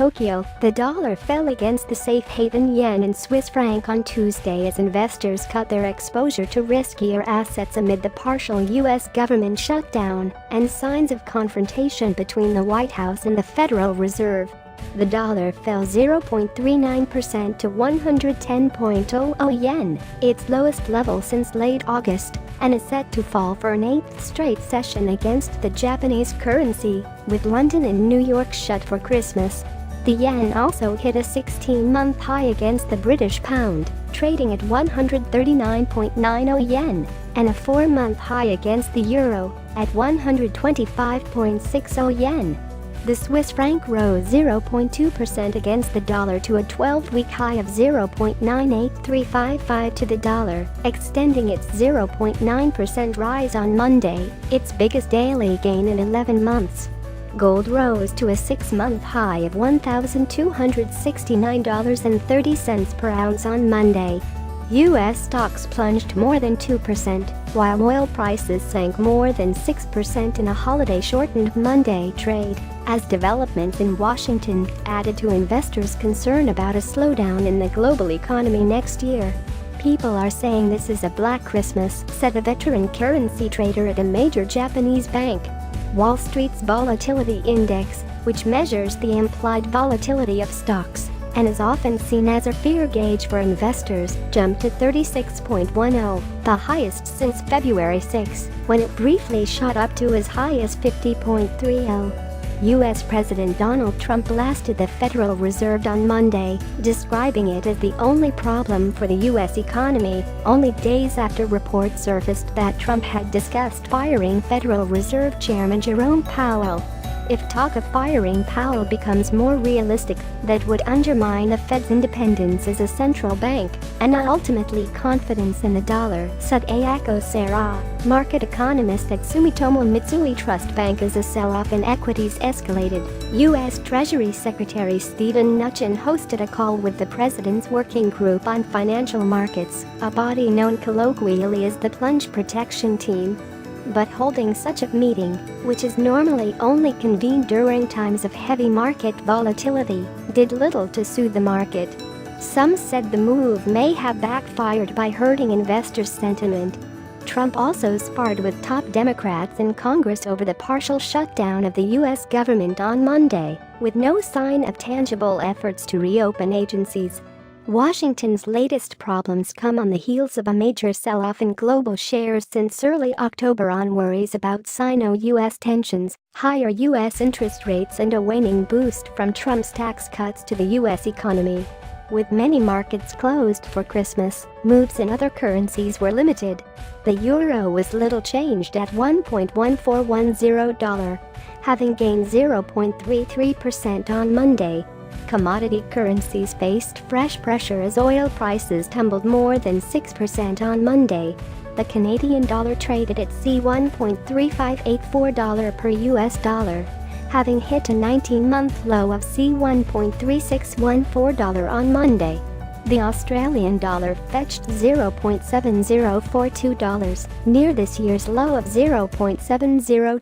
Tokyo, the dollar fell against the safe haven yen and Swiss franc on Tuesday as investors cut their exposure to riskier assets amid the partial U.S. government shutdown and signs of confrontation between the White House and the Federal Reserve. The dollar fell 0.39% to 110.00 yen, its lowest level since late August, and is set to fall for an eighth straight session against the Japanese currency, with London and New York shut for Christmas. The yen also hit a 16-month high against the British pound, trading at 139.90 yen, and a 4-month high against the euro, at 125.60 yen. The Swiss franc rose 0.2% against the dollar to a 12-week high of 0.98355 to the dollar, extending its 0.9% rise on Monday, its biggest daily gain in 11 months. Gold rose to a 6-month high of $1,269.30 per ounce on Monday. U.S. stocks plunged more than 2%, while oil prices sank more than 6% in a holiday-shortened Monday trade, as developments in Washington added to investors' concern about a slowdown in the global economy next year. "People are saying this is a black Christmas," said a veteran currency trader at a major Japanese bank. Wall Street's Volatility Index, which measures the implied volatility of stocks and is often seen as a fear gauge for investors, jumped to 36.10, the highest since February 6, when it briefly shot up to as high as 50.30. U.S. President Donald Trump blasted the Federal Reserve on Monday, describing it as the only problem for the U.S. economy, only days after reports surfaced that Trump had discussed firing Federal Reserve Chairman Jerome Powell. If talk of firing Powell becomes more realistic, that would undermine the Fed's independence as a central bank, and ultimately confidence in the dollar, said Ayako Sara, market economist at Sumitomo Mitsui Trust Bank. As a sell-off in equities escalated, U.S. Treasury Secretary Steven Mnuchin hosted a call with the president's working group on financial markets, a body known colloquially as the Plunge Protection Team. But holding such a meeting, which is normally only convened during times of heavy market volatility, did little to soothe the market. Some said the move may have backfired by hurting investor sentiment. Trump also sparred with top Democrats in Congress over the partial shutdown of the U.S. government on Monday, with no sign of tangible efforts to reopen agencies. Washington's latest problems come on the heels of a major sell-off in global shares since early October on worries about Sino-U.S. tensions, higher U.S. interest rates and a waning boost from Trump's tax cuts to the U.S. economy. With many markets closed for Christmas, moves in other currencies were limited. The euro was little changed at $1.1410, having gained 0.33% on Monday. Commodity currencies faced fresh pressure as oil prices tumbled more than 6% on Monday. The Canadian dollar traded at C$1.3584 per US dollar, having hit a 19-month low of C$1.3614 on Monday. The Australian dollar fetched $0.7042, near this year's low of $0.70.